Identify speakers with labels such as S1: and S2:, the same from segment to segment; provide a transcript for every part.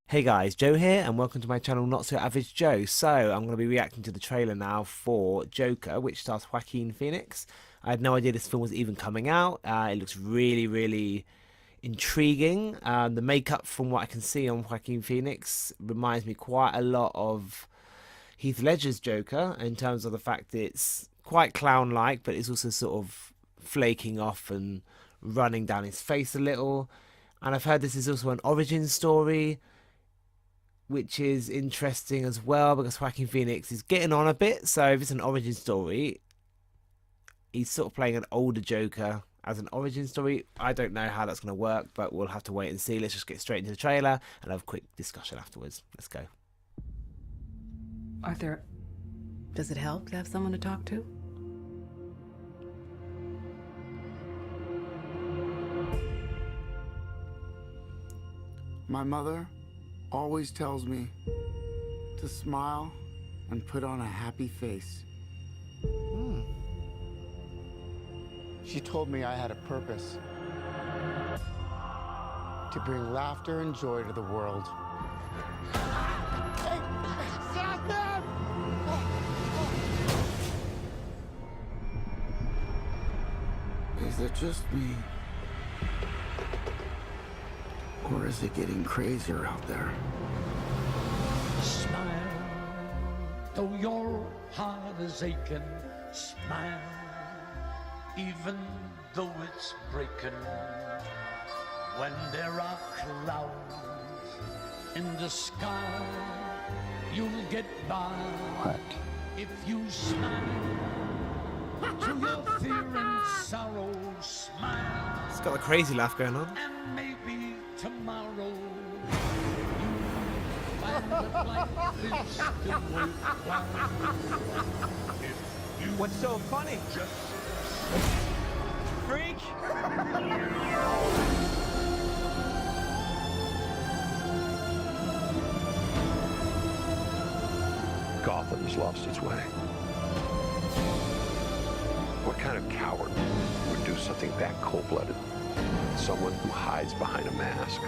S1: Hey guys, Joe here, and welcome to my channel Not So Average Joe. So, I'm going to be reacting to the trailer now for Joker, which stars Joaquin Phoenix. I had no idea this film was even coming out. It looks really intriguing. The makeup, from what I can see on Joaquin Phoenix, reminds me quite a lot of Heath Ledger's Joker in terms of the fact that it's quite clown-like, but it's also sort of flaking off and running down his face a little. And I've heard this is also an origin story, which is interesting as well because Joaquin Phoenix is getting on a bit. So if it's an origin story, he's sort of playing an older Joker as an origin story. I don't know how that's going to work, but we'll have to wait and see. Let's just get straight into the trailer and have a quick discussion afterwards. Let's go.
S2: Arthur, does it help to have someone to talk to?
S3: My mother always tells me to smile and put on a happy face. She told me I had a purpose to bring laughter and joy to the world. Hey, stop them! Is it just me? Or is it getting crazier out there?
S4: Smile, though your heart is aching. Smile, even though it's breaking. When there are clouds in the sky, you'll get by.
S3: What?
S4: If you smile to your fear and sorrow, smile.
S1: It's got a crazy laugh going on.
S4: And maybe tomorrow you'll find that life is still worthwhile. If you
S5: What's so funny?
S4: just
S5: Freak!
S6: Gotham has lost its way. What kind of coward would do something that cold-blooded? Someone who hides behind a mask.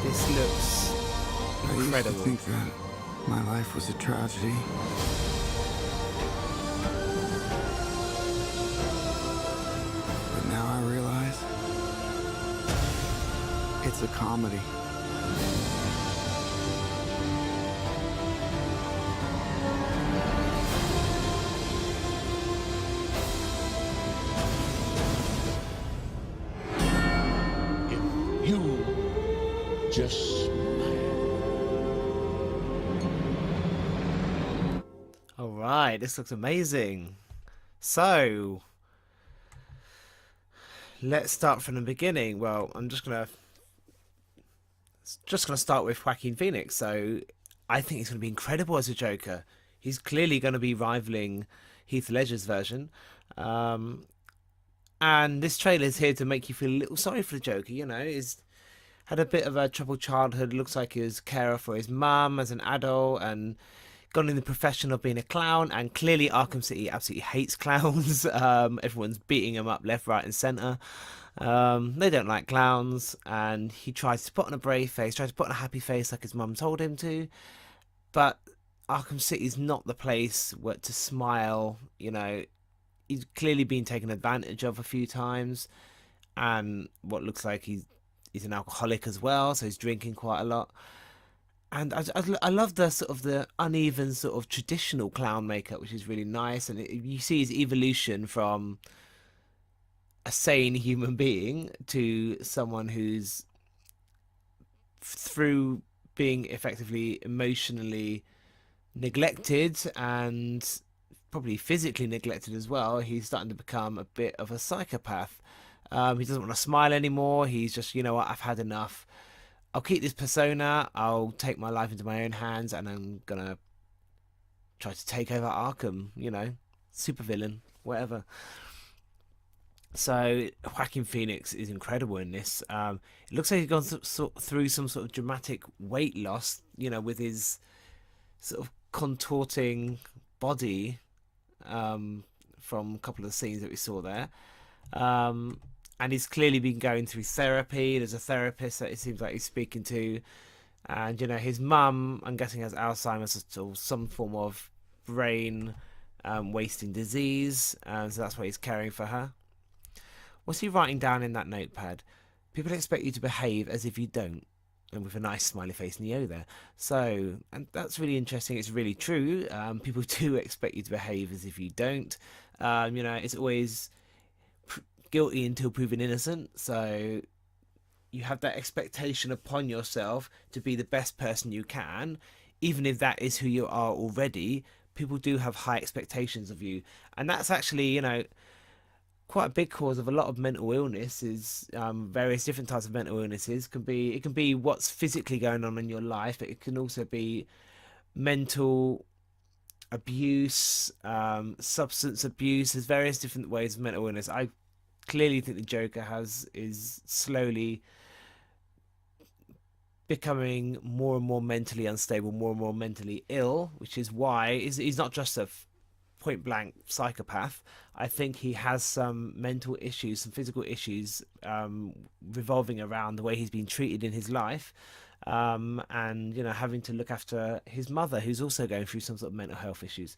S1: This looks
S3: I used
S1: incredible.
S3: to think that my life was a tragedy. But now I realize it's a comedy.
S4: if you just smile.
S1: All right, this looks amazing. So, let's start from the beginning. Well, I'm just gonna start with Joaquin Phoenix. So, I think he's gonna be incredible as a Joker. He's clearly gonna be rivaling Heath Ledger's version. And this trailer is here to make you feel a little sorry for the Joker. You know, he's had a bit of a troubled childhood. Looks like he was carer for his mum as an adult and gone in the profession of being a clown. And clearly Arkham City absolutely hates clowns. Everyone's beating him up left, right and centre. They don't like clowns. And he tries to put on a brave face, tries to put on a happy face like his mum told him to. But Arkham City is not the place where to smile. You know, he's clearly been taken advantage of a few times. And what looks like he's an alcoholic as well, so he's drinking quite a lot. And I love the sort of the uneven sort of traditional clown makeup, which is really nice. And you see his evolution from a sane human being to someone who's, through being effectively emotionally neglected and probably physically neglected as well, he's starting to become a bit of a psychopath. He doesn't want to smile anymore. He's just, you know what, I've had enough. I'll keep this persona. I'll take my life into my own hands, and I'm gonna try to take over Arkham. You know, supervillain, whatever. So Joaquin Phoenix is incredible in this. It looks like he's gone through some sort of dramatic weight loss. You know, with his sort of contorting body from a couple of the scenes that we saw there. And he's clearly been going through therapy. There's a therapist that it seems like he's speaking to. And, his mum, I'm guessing, has Alzheimer's or some form of brain wasting disease. So that's why he's caring for her. What's he writing down in that notepad? People expect you to behave as if you don't. And with a nice smiley face Neo there. So, and that's really interesting. It's really true. People do expect you to behave as if you don't. It's always guilty until proven innocent. So you have that expectation upon yourself to be the best person you can, even if that is who you are already. People do have high expectations of you, and that's actually, quite a big cause of a lot of mental illness. Is various different types of mental illnesses. It can be what's physically going on in your life, but it can also be mental abuse, substance abuse. There's various different ways of mental illness. I clearly think the Joker is slowly becoming more and more mentally unstable, more and more mentally ill, which is why he's not just a point blank psychopath. I think he has some mental issues, some physical issues revolving around the way he's been treated in his life, and having to look after his mother, who's also going through some sort of mental health issues.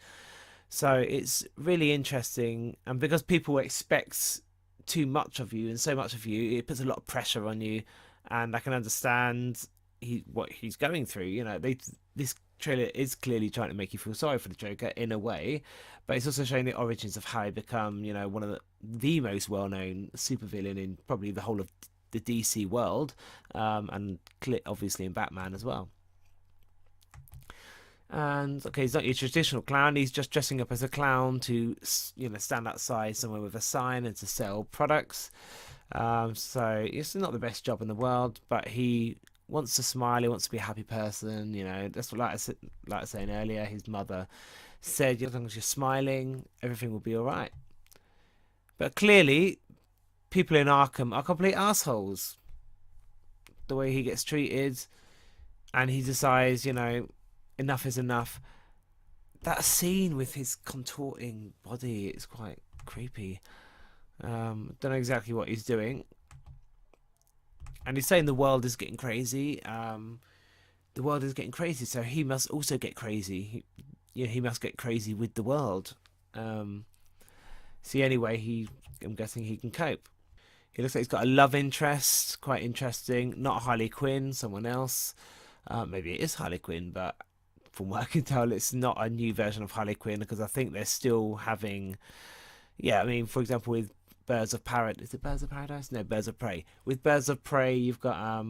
S1: So it's really interesting, and because people expect too much of you and so much of you, it puts a lot of pressure on you. And I can understand what he's going through. This trailer is clearly trying to make you feel sorry for the Joker in a way, but it's also showing the origins of how he become, one of the most well-known supervillain in probably the whole of the DC world, and obviously in Batman as well. And okay, he's not your traditional clown. He's just dressing up as a clown to, stand outside somewhere with a sign and to sell products. So it's not the best job in the world, but he wants to smile. He wants to be a happy person. That's what, like I was saying earlier, his mother said, as long as you're smiling, everything will be all right. But clearly, people in Arkham are complete assholes. The way he gets treated, and he decides, enough is enough. That scene with his contorting body is quite creepy. Don't know exactly what he's doing, and he's saying the world is getting crazy. The world is getting crazy, so he must also get crazy. He must get crazy with the world. See, anyway, I'm guessing he can cope. He looks like he's got a love interest, quite interesting. Not Harley Quinn, someone else. Maybe it is Harley Quinn, but from what I can tell, it's not a new version of Harley Quinn, because I think they're still having. Yeah, I mean, for example, with Birds of Paradise. Is it Birds of Paradise? No, Birds of Prey. With Birds of Prey, you've got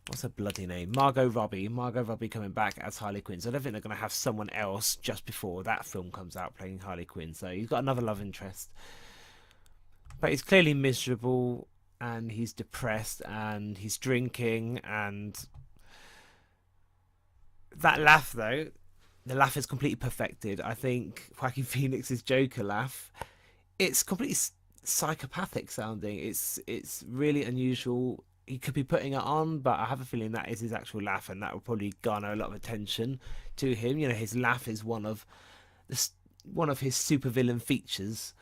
S1: what's her bloody name? Margot Robbie. Margot Robbie coming back as Harley Quinn. So I don't think they're going to have someone else just before that film comes out playing Harley Quinn. So he's got another love interest. But he's clearly miserable, and he's depressed, and he's drinking, and that laugh, though, the laugh is completely perfected. I think Joaquin Phoenix's Joker laugh, it's completely psychopathic sounding. It's really unusual. He could be putting it on, but I have a feeling that is his actual laugh, and that will probably garner a lot of attention to him. His laugh is one of his supervillain features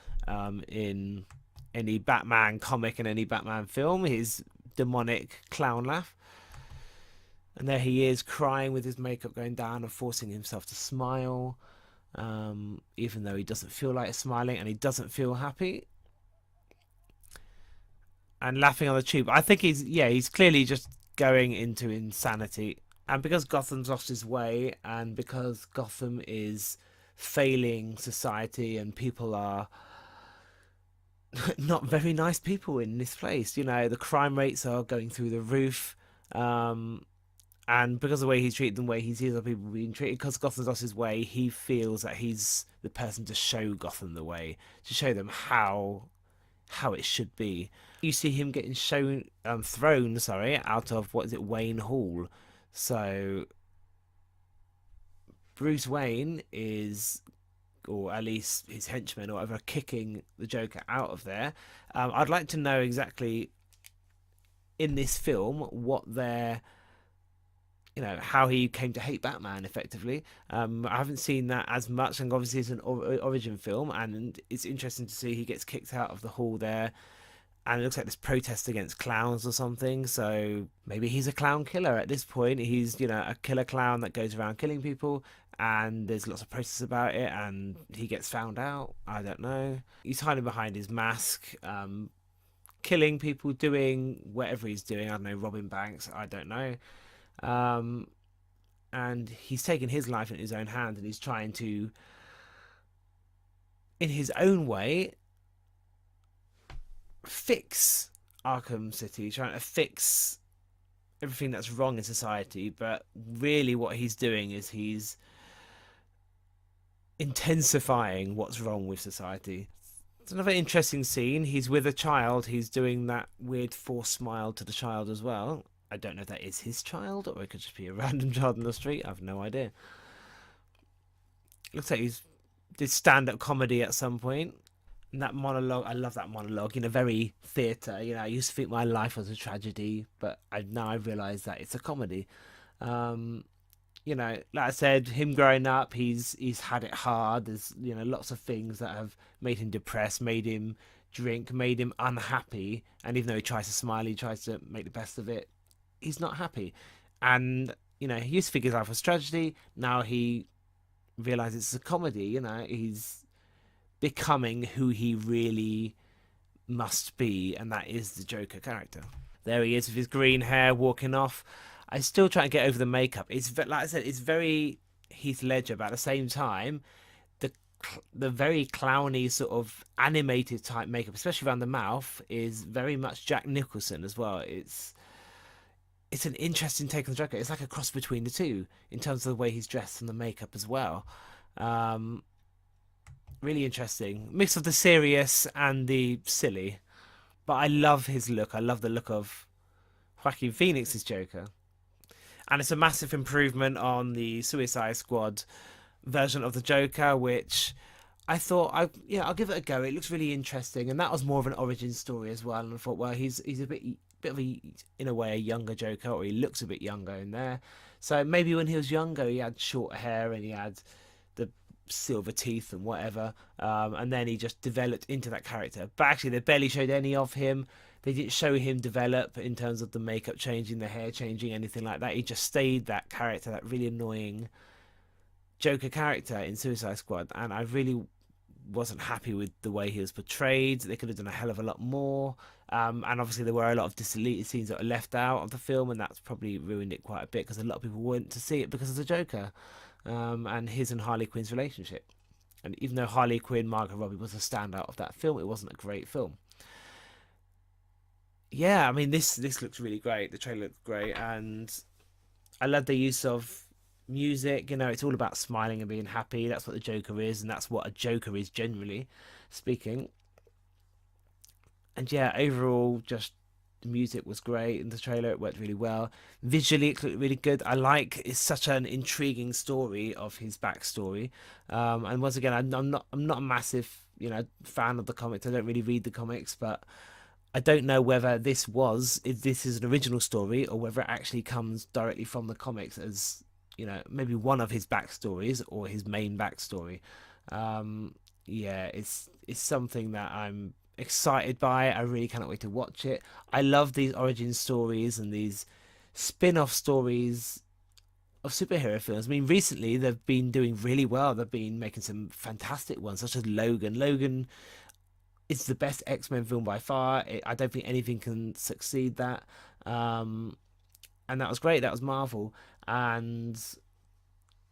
S1: in any Batman comic and any Batman film. His demonic clown laugh. And there he is, crying with his makeup going down and forcing himself to smile, even though he doesn't feel like smiling and he doesn't feel happy. And laughing on the tube. I think he's clearly just going into insanity. And because Gotham's lost his way, and because Gotham is failing society, and people are not very nice people in this place. The crime rates are going through the roof. And because of the way he's treated, the way he sees other people being treated, because Gotham's lost his way, he feels that he's the person to show Gotham the way, to show them how it should be. You see him getting thrown out of, Wayne Hall. So Bruce Wayne is, or at least his henchmen or whatever, kicking the Joker out of there. I'd like to know exactly in this film what their you know, how he came to hate Batman effectively. I haven't seen that as much, and obviously it's an origin film, and it's interesting to see he gets kicked out of the hall there, and it looks like this protest against clowns or something. So maybe he's a clown killer at this point. He's, you know, a killer clown that goes around killing people, and there's lots of protests about it, and he gets found out. I don't know. He's hiding behind his mask, killing people, doing whatever he's doing. I don't know, robbing banks. I don't know. And he's taken his life in his own hands, and he's trying to, in his own way, fix Arkham City, trying to fix everything that's wrong in society. But really what he's doing is he's intensifying what's wrong with society. It's another interesting scene. He's with a child. He's doing that weird forced smile to the child as well. I don't know if that is his child, or it could just be a random child in the street. I have no idea. Looks like he's did stand-up comedy at some point. And that monologue, I love that monologue. You know, very theatre. You know, I used to think my life was a tragedy, but now I realise that it's a comedy. You know, like I said, him growing up, he's had it hard. There's, you know, lots of things that have made him depressed, made him drink, made him unhappy. And even though he tries to smile, he tries to make the best of it, he's not happy. And, you know, he used to think his life was tragedy. Now he realizes it's a comedy. You know, he's becoming who he really must be, and that is the Joker character. There he is with his green hair walking off. I still try to get over the makeup. It's like I said, it's very Heath Ledger, but at the same time, the very clowny sort of animated type makeup, especially around the mouth, is very much Jack Nicholson as well. It's an interesting take on the Joker. It's like a cross between the two in terms of the way he's dressed and the makeup as well. Really interesting mix of the serious and the silly. But I love his look. I love the look of Joaquin Phoenix's Joker. And it's a massive improvement on the Suicide Squad version of the Joker, which I thought, I'll give it a go. It looks really interesting, and that was more of an origin story as well. And I thought, well, he's a bit of a, in a way, a younger Joker, or he looks a bit younger in there. So maybe when he was younger, he had short hair and he had the silver teeth and whatever, and then he just developed into that character. But actually, they barely showed any of him. They didn't show him develop in terms of the makeup changing, the hair changing, anything like that. He just stayed that character, that really annoying Joker character in Suicide Squad. And I really wasn't happy with the way he was portrayed. They could have done a hell of a lot more. And obviously there were a lot of deleted scenes that were left out of the film, and that's probably ruined it quite a bit, because a lot of people went to see it because of the Joker, and his and Harley Quinn's relationship. And even though Harley Quinn, Margot Robbie was a standout of that film, it wasn't a great film. Yeah, I mean, this looks really great. The trailer looks great, and I love the use of music. You know, it's all about smiling and being happy. That's what the Joker is, and that's what a Joker is, generally speaking. And yeah, overall, just the music was great in the trailer. It worked really well. Visually, it looked really good. It's such an intriguing story of his backstory. And once again, I'm not a massive, you know, fan of the comics. I don't really read the comics, but I don't know whether if this is an original story, or whether it actually comes directly from the comics as, you know, maybe one of his backstories or his main backstory. Yeah, it's something that I'm excited by. I really cannot wait to watch it. I love these origin stories and these spin-off stories of superhero films. I mean, recently they've been doing really well. They've been making some fantastic ones, such as Logan. Logan is the best X-Men film by far. I don't think anything can succeed that. And that was great. That was Marvel. And,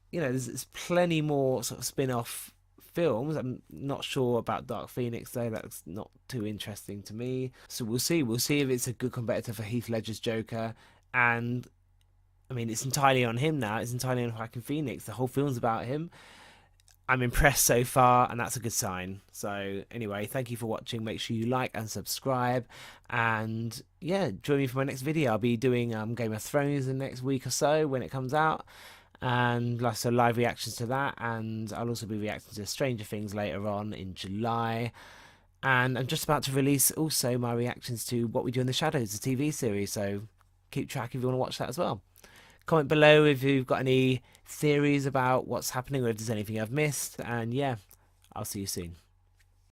S1: you know, there's plenty more sort of spin-off films. I'm not sure about Dark Phoenix, though. That's not too interesting to me. So we'll see. We'll see if it's a good competitor for Heath Ledger's Joker. And, I mean, it's entirely on him now. It's entirely on Joaquin Phoenix. The whole film's about him. I'm impressed so far, and that's a good sign. So anyway, thank you for watching. Make sure you like and subscribe, and yeah, join me for my next video. I'll be doing Game of Thrones in the next week or so when it comes out, and like so live reactions to that, and I'll also be reacting to Stranger Things later on in July. And I'm just about to release also my reactions to What We Do in the Shadows, the TV series, so keep track if you want to watch that as well. Comment below if you've got any theories about what's happening or if there's anything I've missed. And yeah, I'll see you soon.